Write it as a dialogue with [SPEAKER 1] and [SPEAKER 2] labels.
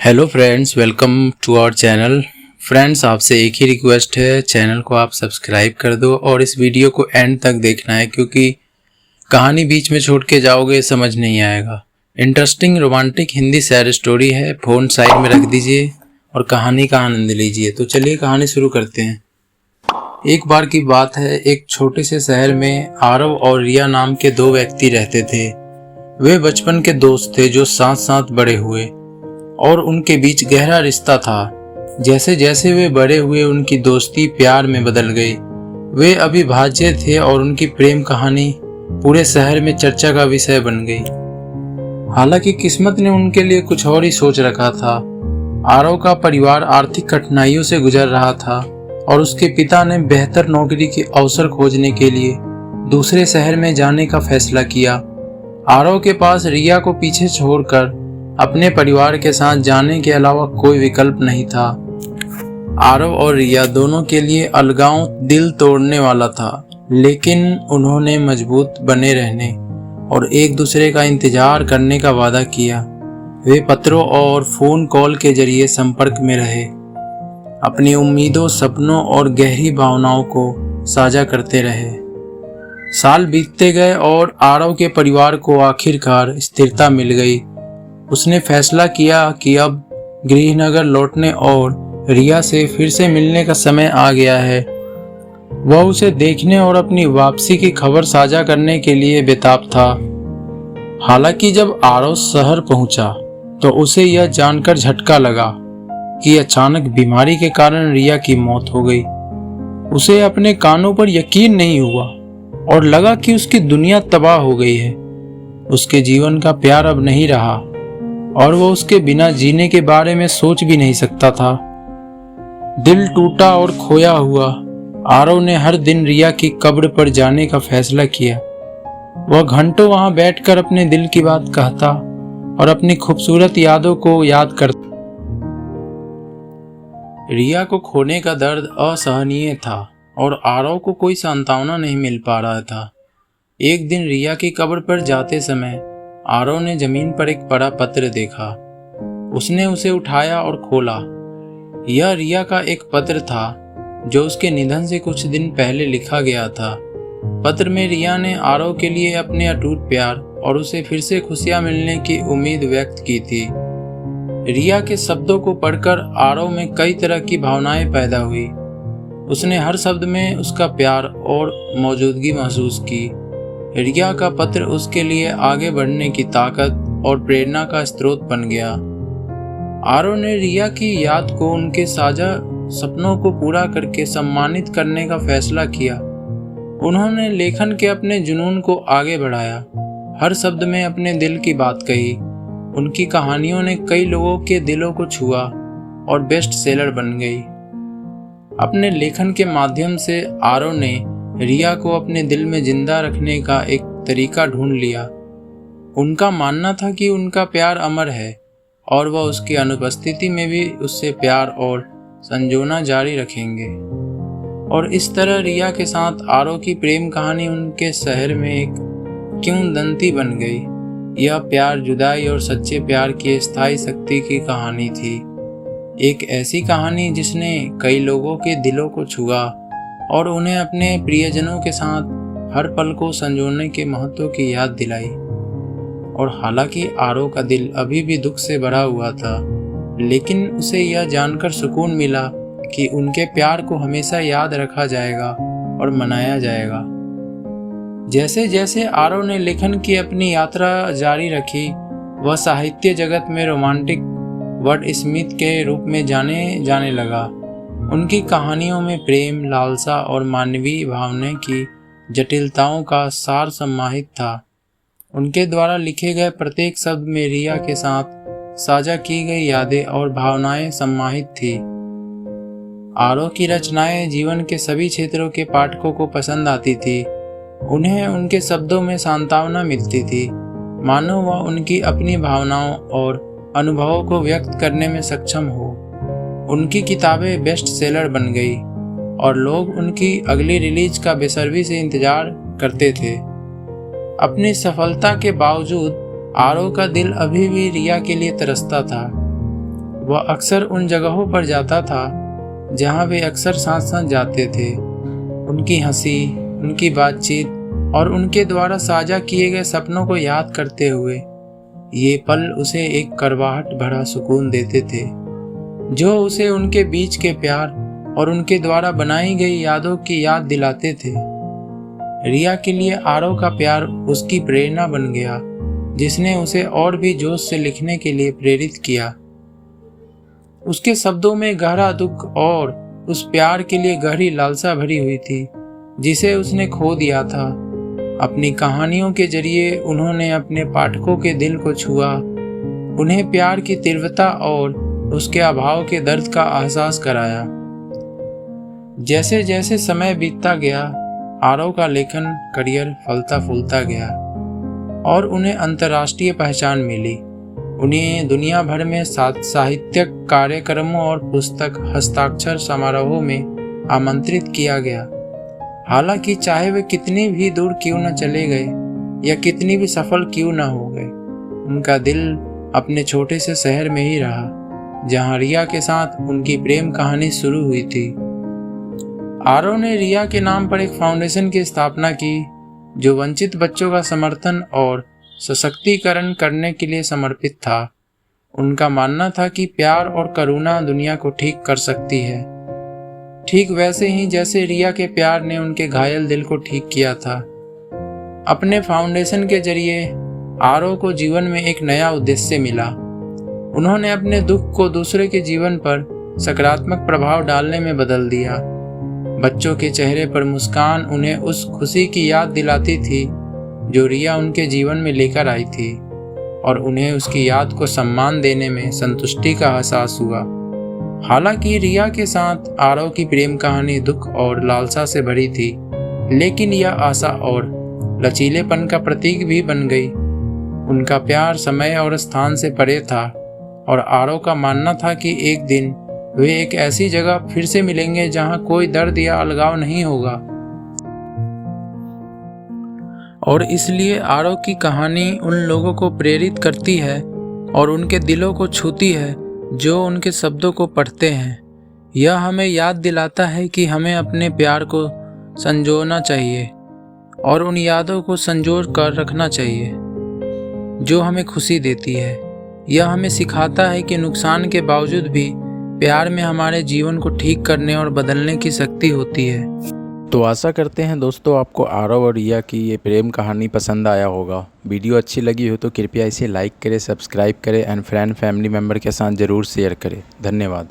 [SPEAKER 1] Hello friends, welcome to our channel. Friends, आपसे एक ही request है, चैनल को आप सब्सक्राइब कर दो और इस वीडियो को एंड तक देखना है क्योंकि कहानी बीच में छोड़ के जाओगे समझ नहीं आएगा। Interesting romantic Hindi sad story है। फ़ोन साइड में रख दीजिए और कहानी का आनंद लीजिए। तो चलिए कहानी शुरू करते हैं। एक बार की बात है, एक छोटे से शहर में आरव और रिया नाम के दो व्यक्ति रहते थे। वे बचपन के दोस्त थे जो साथ साथ बड़े हुए और उनके बीच गहरा रिश्ता था। जैसे जैसे वे बड़े हुए उनकी दोस्ती प्यार में बदल गई। वे अविभाज्य थे और उनकी प्रेम कहानी पूरे शहर में चर्चा का विषय बन गई। हालांकि किस्मत ने उनके लिए कुछ और ही सोच रखा था। आरव का परिवार आर्थिक कठिनाइयों से गुजर रहा था और उसके पिता ने बेहतर नौकरी के अवसर खोजने के लिए दूसरे शहर में जाने का फैसला किया। आरव के पास रिया को पीछे छोड़कर अपने परिवार के साथ जाने के अलावा कोई विकल्प नहीं था। आरव और रिया दोनों के लिए अलगाव दिल तोड़ने वाला था, लेकिन उन्होंने मजबूत बने रहने और एक दूसरे का इंतजार करने का वादा किया। वे पत्रों और फोन कॉल के जरिए संपर्क में रहे, अपनी उम्मीदों, सपनों और गहरी भावनाओं को साझा करते रहे। साल बीतते गए और आरव के परिवार को आखिरकार स्थिरता मिल गई। उसने फैसला किया कि अब गृहनगर लौटने और रिया से फिर से मिलने का समय आ गया है। वह उसे देखने और अपनी वापसी की खबर साझा करने के लिए बेताब था। हालांकि जब आरव शहर पहुंचा तो उसे यह जानकर झटका लगा कि अचानक बीमारी के कारण रिया की मौत हो गई। उसे अपने कानों पर यकीन नहीं हुआ और लगा कि उसकी दुनिया तबाह हो गई है। उसके जीवन का प्यार अब नहीं रहा और वो उसके बिना जीने के बारे में सोच भी नहीं सकता था। दिल टूटा और खोया हुआ आरव ने हर दिन रिया की कब्र पर जाने का फैसला किया। वह घंटों वहां बैठकर अपने दिल की बात कहता और अपनी खूबसूरत यादों को याद करता। रिया को खोने का दर्द असहनीय था और आरव को कोई सांत्वना नहीं मिल पा रहा था। एक दिन रिया की कब्र पर जाते समय आरव ने जमीन पर एक बड़ा पत्र देखा। उसने उसे उठाया और खोला। यह रिया का एक पत्र था जो उसके निधन से कुछ दिन पहले लिखा गया था। पत्र में रिया ने आरव के लिए अपने अटूट प्यार और उसे फिर से खुशियां मिलने की उम्मीद व्यक्त की थी। रिया के शब्दों को पढ़कर आरव में कई तरह की भावनाएं पैदा हुई। उसने हर शब्द में उसका प्यार और मौजूदगी महसूस की। रिया का पत्र उसके लिए आगे बढ़ने की ताकत और प्रेरणा का स्रोत बन गया। आरव ने रिया की याद को उनके साझा सपनों को पूरा करके सम्मानित करने का फैसला किया। उन्होंने लेखन के अपने जुनून को आगे बढ़ाया, हर शब्द में अपने दिल की बात कही। उनकी कहानियों ने कई लोगों के दिलों को छुआ और बेस्ट सेलर बन गई। अपने लेखन के माध्यम से आरव ने रिया को अपने दिल में जिंदा रखने का एक तरीका ढूंढ लिया। उनका मानना था कि उनका प्यार अमर है और वह उसकी अनुपस्थिति में भी उससे प्यार और संजोना जारी रखेंगे। और इस तरह रिया के साथ आरव की प्रेम कहानी उनके शहर में एक किंवदंती बन गई। यह प्यार, जुदाई और सच्चे प्यार की स्थायी शक्ति की कहानी थी। एक ऐसी कहानी जिसने कई लोगों के दिलों को छुआ और उन्हें अपने प्रियजनों के साथ हर पल को संजोने के महत्व की याद दिलाई। और हालांकि आरव का दिल अभी भी दुख से भरा हुआ था, लेकिन उसे यह जानकर सुकून मिला कि उनके प्यार को हमेशा याद रखा जाएगा और मनाया जाएगा। जैसे जैसे आरव ने लेखन की अपनी यात्रा जारी रखी, वह साहित्य जगत में रोमांटिक वर्डस्मिथ के रूप में जाने लगा। उनकी कहानियों में प्रेम, लालसा और मानवीय भावना की जटिलताओं का सार समाहित था। उनके द्वारा लिखे गए प्रत्येक शब्द में रिया के साथ साझा की गई यादें और भावनाएं समाहित थी। आरव की रचनाएं जीवन के सभी क्षेत्रों के पाठकों को पसंद आती थी। उन्हें उनके शब्दों में सांत्वना मिलती थी, मानो वह उनकी अपनी भावनाओं और अनुभवों को व्यक्त करने में सक्षम हो। उनकी किताबें बेस्ट सेलर बन गई और लोग उनकी अगली रिलीज का बेसब्री से इंतजार करते थे। अपनी सफलता के बावजूद आरव का दिल अभी भी रिया के लिए तरसता था। वह अक्सर उन जगहों पर जाता था जहां वे अक्सर साथ साथ जाते थे। उनकी हंसी, उनकी बातचीत और उनके द्वारा साझा किए गए सपनों को याद करते हुए ये पल उसे एक करवाहट भरा सुकून देते थे, जो उसे उनके बीच के प्यार और उनके द्वारा बनाई गई यादों की याद दिलाते थे। रिया के लिए आरव का प्यार उसकी प्रेरणा बन गया, जिसने उसे और भी जोश से लिखने के लिए प्रेरित किया। उसके शब्दों में गहरा दुख और उस प्यार के लिए गहरी लालसा भरी हुई थी जिसे उसने खो दिया था। अपनी कहानियों के जरिए उन्होंने अपने पाठकों के दिल को छुआ, उन्हें प्यार की तीव्रता और उसके अभाव के दर्द का एहसास कराया। जैसे जैसे समय बीतता गया, आरव का लेखन करियर फलता फूलता गया और उन्हें अंतर्राष्ट्रीय पहचान मिली। उन्हें दुनिया भर में साहित्यिक कार्यक्रमों और पुस्तक हस्ताक्षर समारोहों में आमंत्रित किया गया। हालांकि चाहे वे कितनी भी दूर क्यों न चले गए या कितनी भी सफल क्यों न हो गए, उनका दिल अपने छोटे से शहर में ही रहा जहां रिया के साथ उनकी प्रेम कहानी शुरू हुई थी। आरव ने रिया के नाम पर एक फाउंडेशन की स्थापना की जो वंचित बच्चों का समर्थन और सशक्तिकरण करने के लिए समर्पित था। उनका मानना था कि प्यार और करुणा दुनिया को ठीक कर सकती है, ठीक वैसे ही जैसे रिया के प्यार ने उनके घायल दिल को ठीक किया था। अपने फाउंडेशन के जरिए आरव को जीवन में एक नया उद्देश्य मिला। उन्होंने अपने दुख को दूसरे के जीवन पर सकारात्मक प्रभाव डालने में बदल दिया। बच्चों के चेहरे पर मुस्कान उन्हें उस खुशी की याद दिलाती थी जो रिया उनके जीवन में लेकर आई थी, और उन्हें उसकी याद को सम्मान देने में संतुष्टि का एहसास हुआ। हालांकि रिया के साथ आरव की प्रेम कहानी दुख और लालसा से भरी थी, लेकिन यह आशा और लचीलेपन का प्रतीक भी बन गई। उनका प्यार समय और स्थान से परे था और आरव का मानना था कि एक दिन वे एक ऐसी जगह फिर से मिलेंगे जहां कोई दर्द या अलगाव नहीं होगा। और इसलिए आरव की कहानी उन लोगों को प्रेरित करती है और उनके दिलों को छूती है जो उनके शब्दों को पढ़ते हैं। यह हमें याद दिलाता है कि हमें अपने प्यार को संजोना चाहिए और उन यादों को संजो कर रखना चाहिए जो हमें खुशी देती है। यह हमें सिखाता है कि नुकसान के बावजूद भी प्यार में हमारे जीवन को ठीक करने और बदलने की शक्ति होती है।
[SPEAKER 2] तो आशा करते हैं दोस्तों आपको आरव और रिया की ये प्रेम कहानी पसंद आया होगा। वीडियो अच्छी लगी हो तो कृपया इसे लाइक करें, सब्सक्राइब करें एंड फ्रेंड फैमिली मेम्बर के साथ ज़रूर शेयर करें। धन्यवाद।